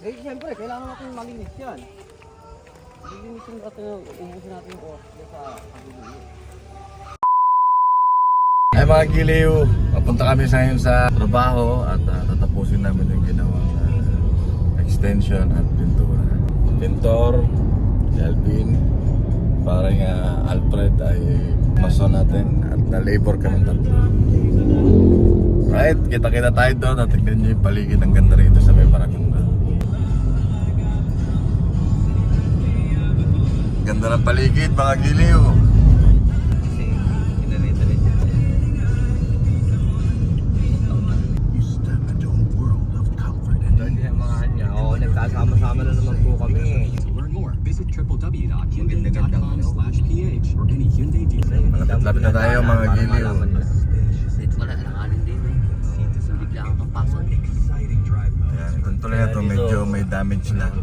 Eh, siyempre, kailangan natin malinis yan. Lilinisin natin, ubusin natin yung oras sa pagbubulo. Ay mga giliw, papunta kami sa ngayon sa trabaho at tatapusin namin yung ginawang extension at pintura. Pintor, si Alvin, parang Alfred ay mason natin at na-labor kami tatlo. Right, kita-kita tayo doon at tignan nyo yung paligid. Ang ganda rito sa may Maragonda. Ganda ng paligid mga giliw. Nagkasama-sama na naman po kami. Visit www.hyundai.com/ph or any Hyundai dealer. Malapit-lapit na tayo mga giliw. Wala na alin din. Bigla kang papasok. Ayan, kung tuloy na ito, medyo may damage na.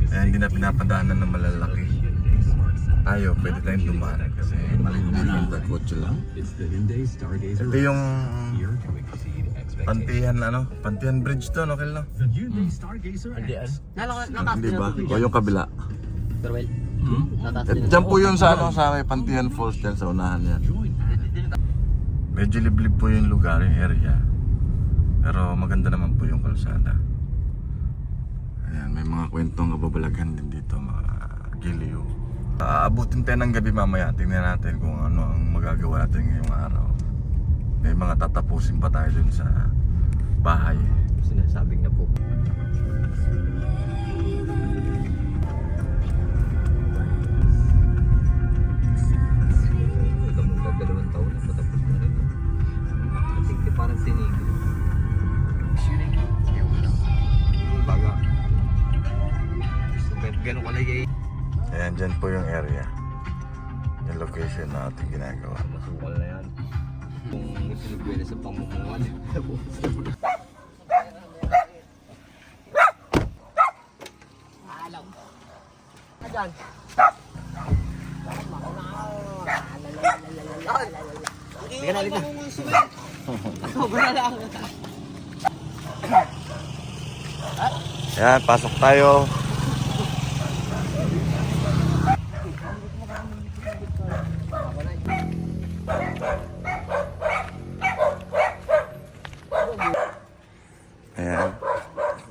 Kaya hindi na pinapadaanan ng malalaki. Tayo, pwede tayong dumaan kasi maliit yung kotse lang. Ito yung Pantian Bridge to, no, Kel, no? Hindi ba? O yung kabila. Terwell. Diyan po yun sa may Pantian Falls dyan sa unahan yan. Medyo liblib po yung lugar, yung area. Pero maganda naman po yung kalsada. Ayan, may mga kwentong kababalaghan din dito, mga giliw. Aabutin tayo ng gabi mamaya. Tingnan natin kung ano ang magagawa natin ngayong araw. May mga tatapusin pa tayo dun sa bahay. Sinasabing na po. Dalawang taon na patapos na rin. I think parang sinig. Baga. Ganun ka na yay. Ayan, dyan po yung area. Yung location na ating ginagawa. Masukal na yan. Kung sinugwela sa pamumuhan. Alam. Ayan. Hindi ka nalit na. Sobra lang. Ayan, pasok tayo. Ayan.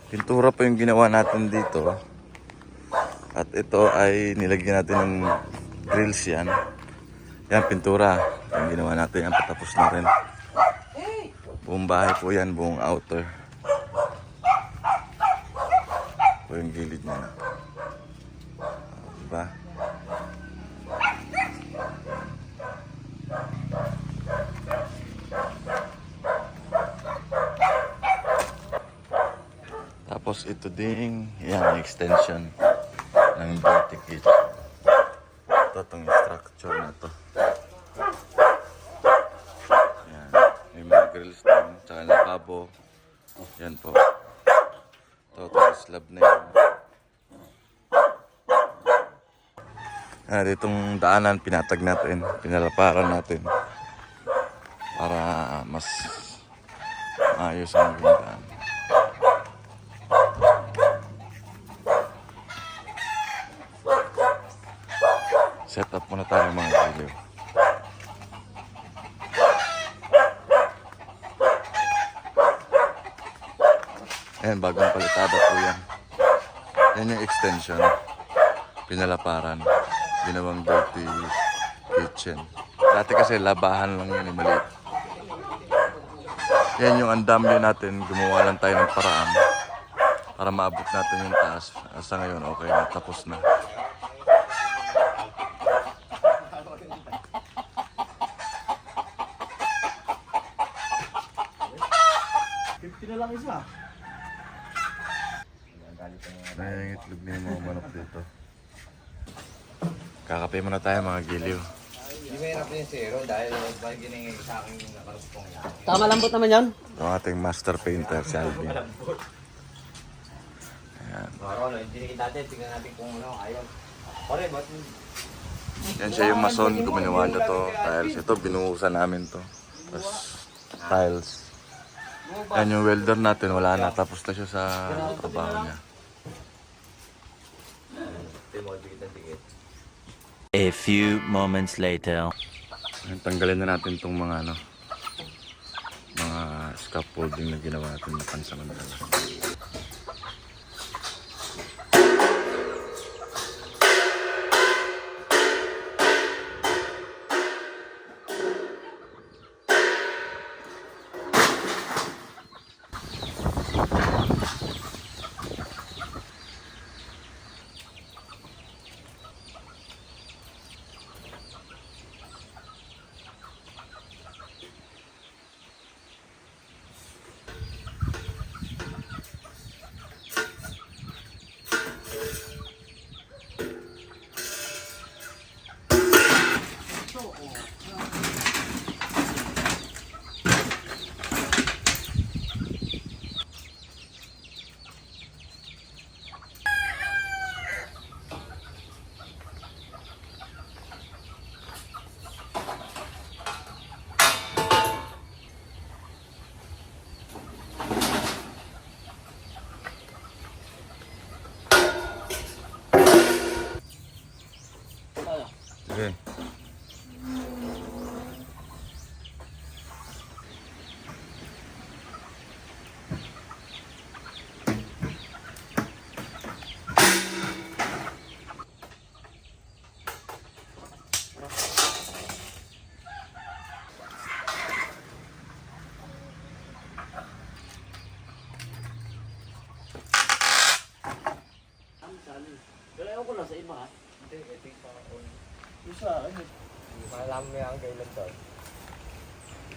Pintura po yung ginawa natin dito. At ito ay nilagyan natin ng grills yan. Yan, pintura. Yung ginawa natin yan, patapos na rin. Buong bahay po yan, buong outer. Po yung gilid niya. Diba? Tapos ito ding, yan, extension ng vertic kit. Ito, itong structure na to. Yan, may mga grills din, tsaka lababo. Yan po. Ito, itong slab na yan. Ditong daanan, pinatag natin, pinalaparan natin. Para mas maayos ang daan. Set up muna tayo mga giliw. Ayan, bagong palitada po yan. Yan yung extension. Pinalaparan. Ginawang dirty kitchen. Dati kasi labahan lang yun, maliit. Yan yung andamyo natin. Gumawa lang tayo ng paraan para maabot natin yung taas. Sa ngayon, okay na. Tapos na. Lang isa. Ay, itlog na yung mga manok dito. Kakape muna tayo mga giliw. Hindi mahirap yung zero dahil giningi sa akin yung nakarupong yan. Tama lambot naman yan. Ang ating master painter si Alvin. Ayan. Marolo, hindi dati, tingnan natin kung ano, ayaw. Pare, ba't? Yan siya yung mason, gumawa niya to. Tiles. Ito, binuhusan namin to. Tapos, tiles. Yan yung welder natin, wala na. Tapos na siya sa trabaho niya. Ito mo, dikit na dikit. A few moments later. Ayan, tanggalin na natin itong mga mga scaffolding na ginawa natin na pansamantala. Sige. Pero ayaw ko lang sa iba ha. Hindi, ito yung pang-on. Yung sa akin. Malam mo yung kailan to.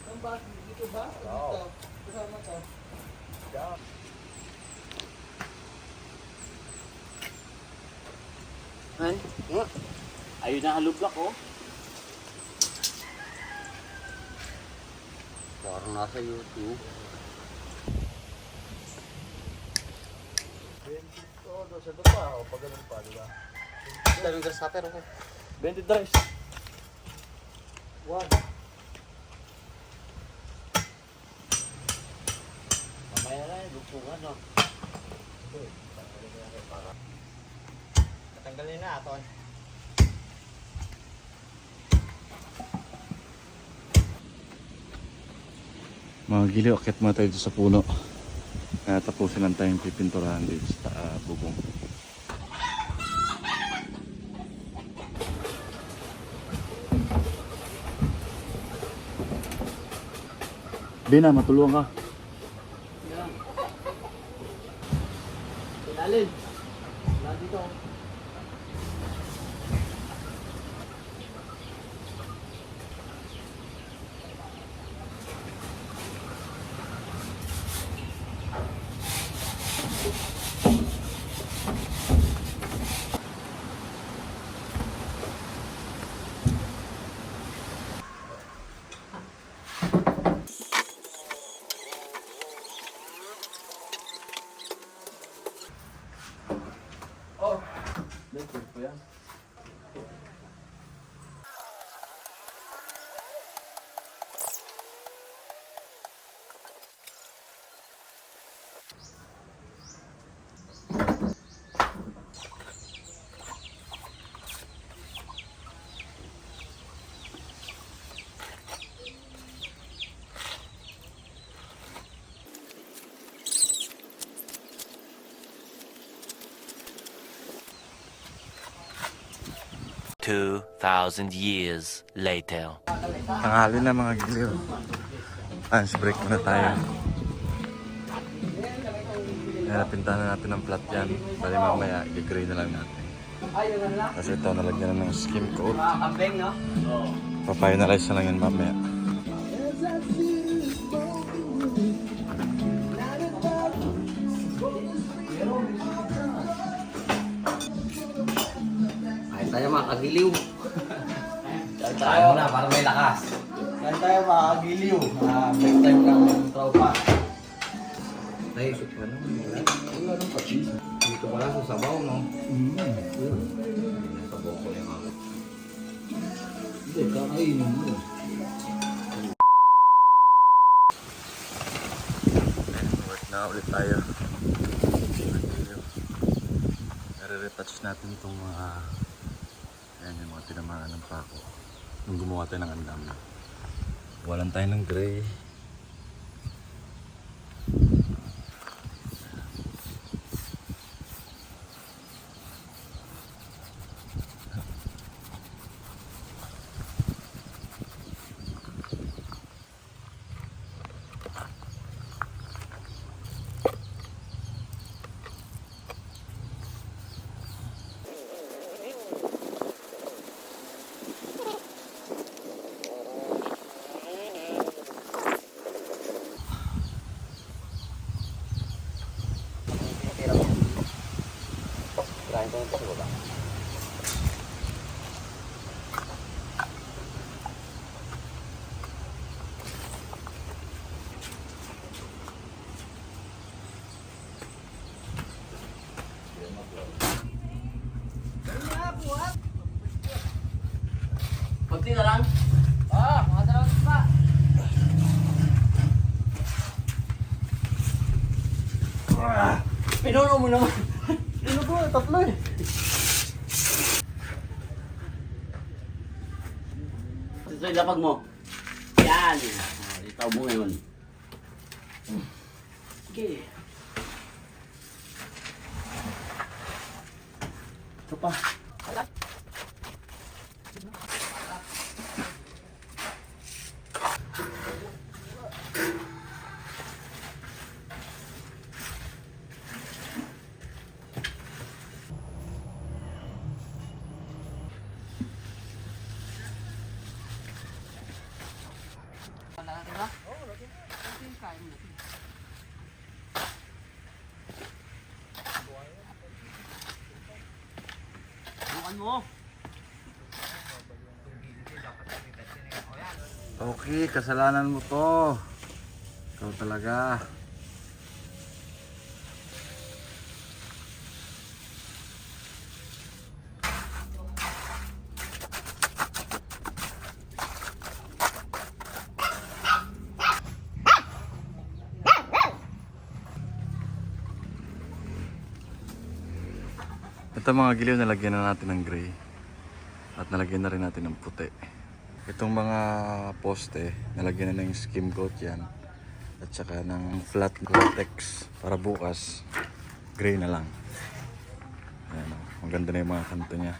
Saan ba? Dito ba? Oo. Dito. Kasama to. Diyan. Han? Nga. Ayun na halublak oh. Parang nasa YouTube. Oo, sa ito pa. O, pag ganun pa, di ba? Daming grasshopper ako. 23. One. Mamaya na yun, lugpungan no. Natanggalin na, Aton. Mga giliw, akit muna tayo dito sa puno. Kaya tapusin lang tayong pipinturahan dito sa bubong. Bina, matulungan ka. Yan. Ilalim. Wala dito. Dito po yan. Two 2,000 years later. Tanghali na mga giliw. Lunch break muna tayo. Pintahan na natin ang plat yan. Bali mamaya, i-gray na lang natin. Kasi ito, nalagyan na ng skim coat. Kambing no? Oo. Pafinalize na lang yan mamaya. Kain tayo mga kagiliw. Kain Tayo na, para may lakas. Kain tayo mga kagiliw. Break time ng tropa. Ay, isip ka naman. Wala nang patis. Dito ka lang sa sabaw, no? Sabaw ko yung ako. Hindi, kakainin mo. Work na ulit tayo. Nare-repair touch natin itong mga ayan yung mga tinamaan ng pako nung gumawa tayo ng andam. Walan tayo ng gray. Kirahin ko na ito sa baba. Kunti na lang. Mga dalawang pa. Pinuno mo naman. Pinuno ko, tatlo eh. Ito yung lapag mo. Yan. Itaw mo ngayon. Okay. Ito pa. Mo. Okay, kasalanan mo to. Ikaw talaga. Ito mga giliw, nalagyan na natin ng gray at nalagyan na rin natin ng puti. Itong mga poste, nalagyan na ng skim coat yan at saka ng flat latex para bukas gray na lang. Ayan, maganda na yung mga kanto niya.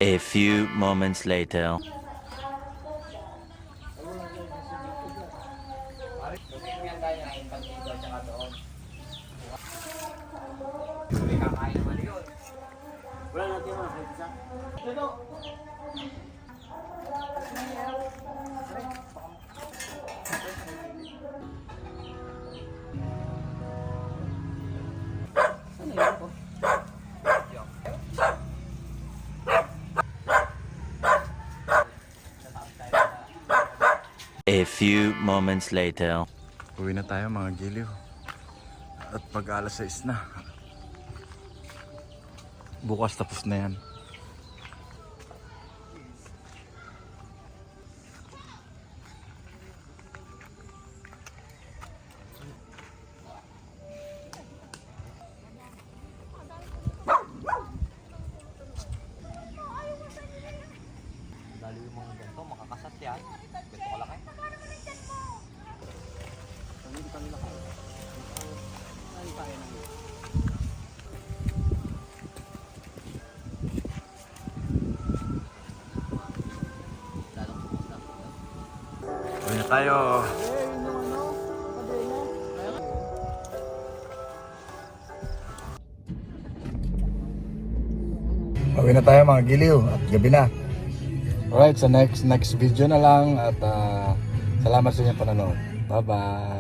A few moments later. Wala natin mga pizza. Ito. Ano yun po? A few moments later. Uwi na tayo mga giliw. At pag alas 6 na. Bukas tapos na yan. Dali yung mga ganito, makakasat yan. Ganito kalaki. Ganito kalaki. Ay, kaya naman. Lalong pumunta. Uwi na tayo. Uwi na tayo mga giliw at gabi na. Alright, sa next video na lang at salamat sa inyong panonood. Bye bye.